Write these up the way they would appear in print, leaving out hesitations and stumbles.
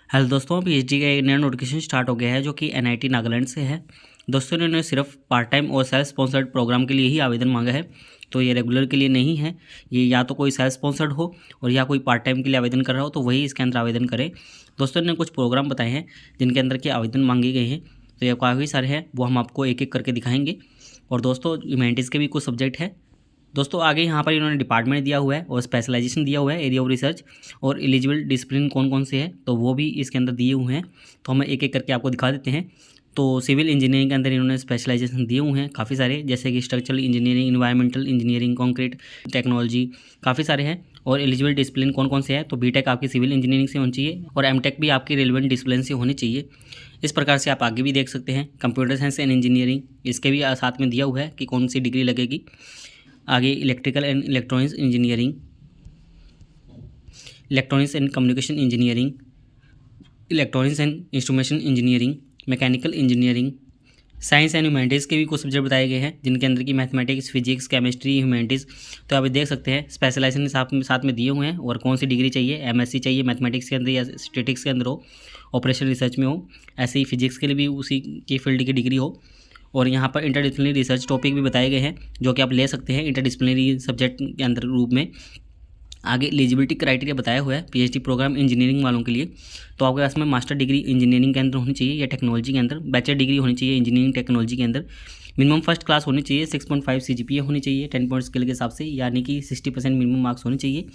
Hello दोस्तों, PhD का एक नया नोटिफिकेशन स्टार्ट हो गया है जो कि एनआईटी नागालैंड से है। दोस्तों इन्होंने सिर्फ पार्ट टाइम और सेल्फ स्पॉन्सर्ड प्रोग्राम के लिए ही आवेदन मांगा है, तो ये रेगुलर के लिए नहीं है। ये या तो कोई सेल्फ स्पॉन्सर्ड हो और या कोई पार्ट टाइम के लिए आवेदन कर रहा हो तो वही इसके अंदर आवेदन करे। दोस्तों इन्होंने कुछ प्रोग्राम बताए हैं जिनके अंदर के आवेदन मांगे गए हैं, तो ये काफ़ी सारे हैं, वो हम आपको एक एक करके दिखाएंगे। और दोस्तों ह्यूमैनिटीज़ के भी कुछ सब्जेक्ट है। दोस्तों आगे यहाँ पर इन्होंने डिपार्टमेंट दिया हुआ है और स्पेशलाइजेशन दिया हुआ है, एरिया ऑफ रिसर्च और एलिजिबल डिसिप्लिन कौन कौन से हैं तो वो भी इसके अंदर दिए हुए हैं। तो हम एक एक करके आपको दिखा देते हैं। तो सिविल इंजीनियरिंग के अंदर इन्होंने स्पेशलाइजेशन दिए हुए हैं काफ़ी सारे, जैसे कि structural engineering, environmental engineering, concrete technology, काफ़ी सारे हैं। और एलिजिबल डिसिप्लिन कौन कौन से हैं तो बीटेक आपकी सिविल इंजीनियरिंग से होनी चाहिए और एमटेक भी आपकी रेलिवेंट डिसिप्लिन से होनी चाहिए। इस प्रकार से आप आगे भी देख सकते हैं। कंप्यूटर साइंस एंड इंजीनियरिंग, इसके भी साथ में दिया हुआ है कि कौन सी डिग्री लगेगी। आगे electrical and electronics engineering, electronics and communication engineering, electronics and instrumentation engineering, mechanical engineering, science and humanities के भी कुछ सब्जेक्ट बताए गए हैं जिनके अंदर की मैथमेटिक्स, फिजिक्स, केमिस्ट्री, ह्यूमैनिटीज़। तो आप देख सकते हैं स्पेशलाइजेशन साथ में दिए हुए हैं और कौन सी डिग्री चाहिए। एमएससी चाहिए मैथमेटिक्स के अंदर या स्टैटिस्टिक्स के अंदर हो, ऑपरेशन रिसर्च में हो, ऐसे ही फिजिक्स के लिए भी उसी की फील्ड की डिग्री हो। और यहाँ पर इंटरडिसिप्लिनरी रिसर्च टॉपिक भी बताए गए हैं जो कि आप ले सकते हैं इंटरडिसिप्लिनरी सब्जेक्ट के अंदर रूप में। आगे एलिजिबिलिटी क्राइटेरिया बताया हुआ है पीएचडी प्रोग्राम इंजीनियरिंग वालों के लिए। तो आपके पास में मास्टर डिग्री इंजीनियरिंग के अंदर होनी चाहिए या टेक्नोलॉजी के अंदर, बैचलर डिग्री होनी चाहिए इंजीनियरिंग टेक्नोलॉजी के अंदर, मिनिमम फर्स्ट क्लास होनी चाहिए, 6.5 CGPA होनी चाहिए 10 पॉइंट स्केल के हिसाब से, यानी कि 60% मिनिमम मार्क्स होने चाहिए।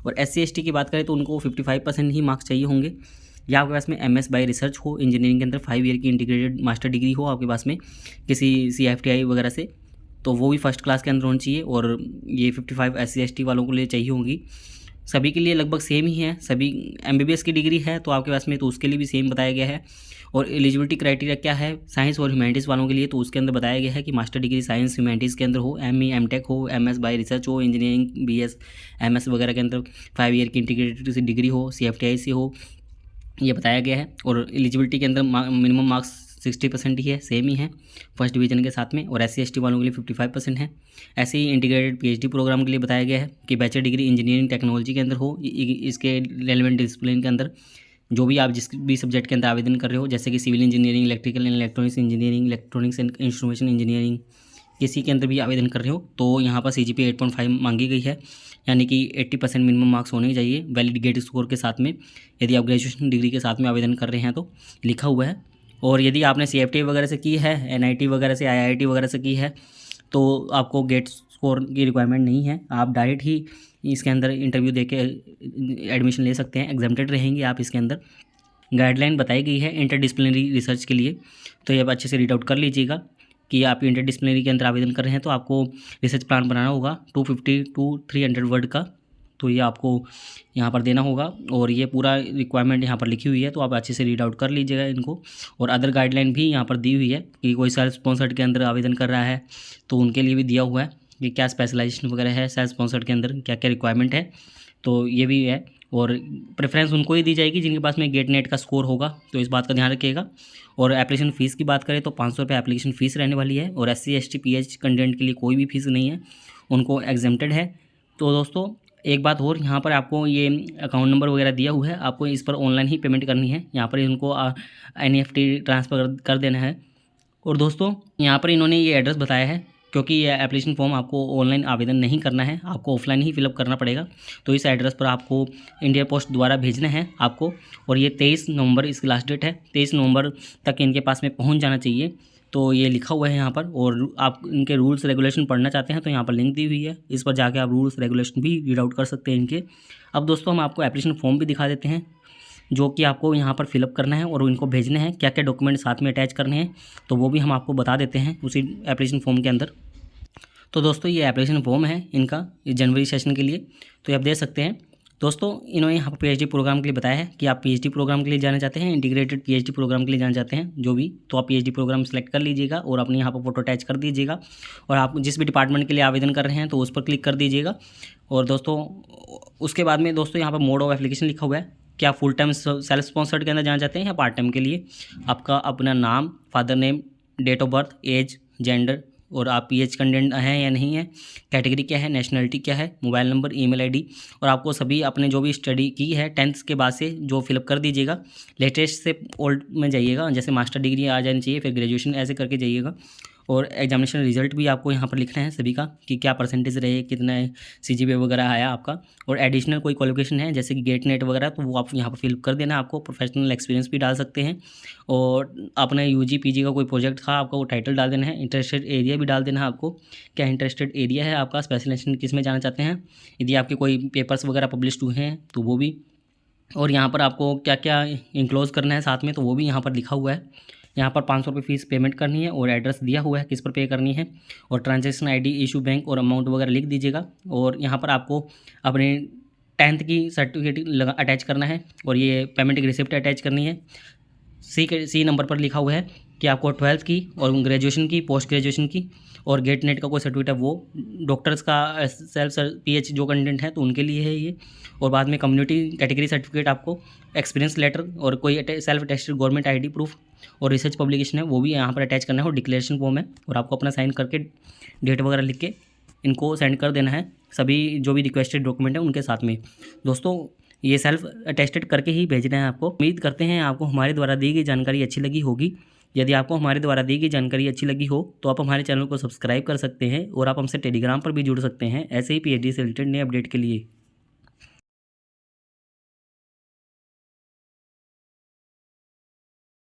और SC ST की बात करें तो उनको 55% ही मार्क्स चाहिए होंगे। या आपके पास में MS बाय रिसर्च हो इंजीनियरिंग के अंदर, 5 ईयर की इंटीग्रेटेड मास्टर डिग्री हो आपके पास में किसी CFTI वगैरह से, तो वो भी फर्स्ट क्लास के अंदर होनी चाहिए। और ये 55 SC ST वालों के लिए चाहिए होगी। सभी के लिए लगभग सेम ही है, सभी MBBS की डिग्री है तो आपके पास में तो उसके लिए भी सेम बताया गया है। और एलिजिबिलिटी क्राइटेरिया क्या है साइंस और ह्यूमैनिटीज़ वालों के लिए, तो उसके अंदर बताया गया है कि मास्टर डिग्री साइंस ह्यूमैनिटीज़ के अंदर हो, ME MTech हो, MS बाय रिसर्च हो, इंजीनियरिंग BS MS वगैरह के अंदर 5 ईयर की इंटीग्रेटेड डिग्री हो, CFTI से हो, ये बताया गया है। और एलिजिबिलिटी के अंदर मिनिमम मार्क्स 60% ही है, सेम ही है फर्स्ट डिवीजन के साथ में। और SC ST वालों के लिए 55% है। ऐसे ही इंटीग्रेटेड PhD प्रोग्राम के लिए बताया गया है कि बैचलर डिग्री इंजीनियरिंग टेक्नोलॉजी के अंदर हो, इसके रेलेवेंट डिसिप्लिन के अंदर जो भी आप जिस भी सब्जेक्ट के अंदर आवेदन कर रहे हो, जैसे कि civil engineering, electrical and electronics engineering, electronics and instrumentation engineering, किसी के अंदर भी आवेदन कर रहे हो तो यहाँ पर CGPA 8.5 मांगी गई है, यानी कि 80% मिनिमम मार्क्स होने चाहिए वैलिड गेट स्कोर के साथ में, यदि आप ग्रेजुएशन डिग्री के साथ में आवेदन कर रहे हैं तो लिखा हुआ है। और यदि आपने CFTI वगैरह से की है, NIT वगैरह से, IIT वगैरह से की है तो आपको गेट स्कोर की रिक्वायरमेंट नहीं है, आप डायरेक्ट ही इसके अंदर इंटरव्यू दे के एडमिशन ले सकते हैं, एग्जाम्प्टेड रहेंगे आप इसके अंदर। गाइडलाइन बताई गई है इंटरडिसिप्लिनरी रिसर्च के लिए, तो ये आप अच्छे से रीड आउट कर लीजिएगा कि आप इंटरडिसिप्लिनरी के अंदर आवेदन कर रहे हैं तो आपको रिसर्च प्लान बनाना होगा 250 to 300 वर्ड का, तो ये आपको यहाँ पर देना होगा। और ये पूरा रिक्वायरमेंट यहाँ पर लिखी हुई है तो आप अच्छे से रीड आउट कर लीजिएगा इनको। और अदर गाइडलाइन भी यहाँ पर दी हुई है कि कोई सेल्फ स्पॉन्सर्ड के अंदर आवेदन कर रहा है तो उनके लिए भी दिया हुआ है कि क्या स्पेशलाइजेशन वगैरह है सेल्फ स्पॉन्सर्ड के अंदर, क्या क्या रिक्वायरमेंट है, तो ये भी है। और प्रेफरेंस उनको ही दी जाएगी जिनके पास में गेट नेट का स्कोर होगा, तो इस बात का ध्यान रखिएगा। और एप्लीकेशन फ़ीस की बात करें तो 500 रुपये एप्लीकेशन फ़ीस रहने वाली है। और SC ST PH कंटेंट के लिए कोई भी फीस नहीं है, उनको एग्जेम्प्टेड है। तो दोस्तों एक बात और, यहाँ पर आपको ये अकाउंट नंबर वगैरह दिया हुआ है, आपको इस पर ऑनलाइन ही पेमेंट करनी है, यहाँ पर इनको NEFT ट्रांसफ़र कर देना है। और दोस्तों यहाँ पर इन्होंने ये एड्रेस बताया है क्योंकि ये एप्लीकेशन फॉर्म आपको ऑनलाइन आवेदन नहीं करना है, आपको ऑफलाइन ही फिलअप करना पड़ेगा। तो इस एड्रेस पर आपको इंडिया पोस्ट द्वारा भेजना है आपको। और ये 23 नवंबर इसकी लास्ट डेट है, 23 नवंबर तक इनके पास में पहुंच जाना चाहिए, तो ये लिखा हुआ है यहाँ पर। और आप इनके रूल्स रेगुलेशन पढ़ना चाहते हैं तो यहाँ पर लिंक दी हुई है, इस पर जाके आप रूल्स रेगुलेशन भी रीड आउट कर सकते हैं इनके। अब दोस्तों हम आपको एप्लीकेशन फॉर्म भी दिखा देते हैं जो कि आपको यहाँ पर फिलअप करना है और इनको भेजने हैं, क्या क्या डॉक्यूमेंट साथ में अटैच करने हैं तो वो भी हम आपको बता देते हैं उसी एप्लीकेशन फॉर्म के अंदर। तो दोस्तों ये एप्लीकेशन फॉर्म है इनका जनवरी सेशन के लिए, तो आप देख सकते हैं। दोस्तों इन्होंने यहाँ पर PhD प्रोग्राम के लिए बताया है कि आप PhD प्रोग्राम के लिए जाना चाहते हैं, इंटीग्रेटेड PhD प्रोग्राम के लिए जाना चाहते हैं जो भी, तो आप PhD प्रोग्राम सेलेक्ट कर लीजिएगा और अपने यहाँ पर फोटो अटैच कर दीजिएगा। और आप जिस भी डिपार्टमेंट के लिए आवेदन कर रहे हैं तो उस पर क्लिक कर दीजिएगा। और दोस्तों उसके बाद में दोस्तों यहाँ पर मोड ऑफ एप्लीकेशन लिखा हुआ है कि आप फुल टाइम सेल्फ स्पॉन्सर्ड के अंदर जाना चाहते हैं या पार्ट टाइम के लिए। आपका अपना नाम, father name, date of birth, age, gender, और आप पीएच कंटेंट हैं या नहीं है, कैटेगरी क्या है, नेशनलिटी क्या है, मोबाइल नंबर, ईमेल आईडी, और आपको सभी अपने जो भी स्टडी की है 10th के बाद से जो फिलअप कर दीजिएगा। लेटेस्ट से ओल्ड में जाइएगा, जैसे मास्टर डिग्री आ जानी चाहिए, फिर ग्रेजुएशन ऐसे करके जाइएगा। और एग्जामिनेशन रिजल्ट भी आपको यहाँ पर लिखना है सभी का, कि क्या परसेंटेज रहे, कितना CGPA वगैरह आया आपका, और एडिशनल कोई क्वालिफिकेशन है जैसे कि गेट नेट वगैरह, तो वो आप यहाँ पर फिलअप कर देना। आपको प्रोफेशनल एक्सपीरियंस भी डाल सकते हैं, और अपने UG PG का कोई प्रोजेक्ट था आपका, वो टाइटल डाल देना है। इंटरेस्टेड एरिया भी डाल देना है आपको, क्या इंटरेस्टेड एरिया है आपका, स्पेशलाइजेशन किस में जाना चाहते हैं, यदि आपके कोई पेपर्स वगैरह पब्लिश हुए हैं तो वो भी, और यहाँ पर आपको क्या क्या इंक्लोज करना है साथ में, तो वो भी यहाँ पर लिखा हुआ है। यहाँ पर 500 रुपये फीस पेमेंट करनी है, और एड्रेस दिया हुआ है किस पर पे करनी है, और ट्रांजैक्शन ID, इशू बैंक और अमाउंट वगैरह लिख दीजिएगा। और यहाँ पर आपको अपने 10th की सर्टिफिकेट अटैच करना है, और ये पेमेंट की रिसिप्ट अटैच करनी है। सी नंबर पर लिखा हुआ है कि आपको 12th की और ग्रेजुएशन की, पोस्ट ग्रेजुएशन की, और गेट नेट का कोई सर्टिफिकेट है वो, डॉक्टर्स का सेल्फ PH जो कंटेंट है तो उनके लिए है ये। और बाद में कम्युनिटी कैटेगरी सर्टिफिकेट, आपको एक्सपीरियंस लेटर, और कोई self attested government ID proof, और रिसर्च पब्लिकेशन है वो भी यहाँ पर अटैच करना है, और डिक्लेरेशन फॉर्म है, और आपको अपना साइन करके डेट वगैरह लिख के इनको सेंड कर देना है, सभी जो भी रिक्वेस्टेड डॉक्यूमेंट है उनके साथ में। दोस्तों ये सेल्फ अटेस्टेड करके ही भेजना है आपको। उम्मीद करते हैं आपको हमारे द्वारा दी गई जानकारी अच्छी लगी होगी। यदि आपको हमारे द्वारा दी गई जानकारी अच्छी लगी हो तो आप हमारे चैनल को सब्सक्राइब कर सकते हैं, और आप हमसे टेलीग्राम पर भी जुड़ सकते हैं ऐसे ही PhD से रिलेटेड नए अपडेट के लिए।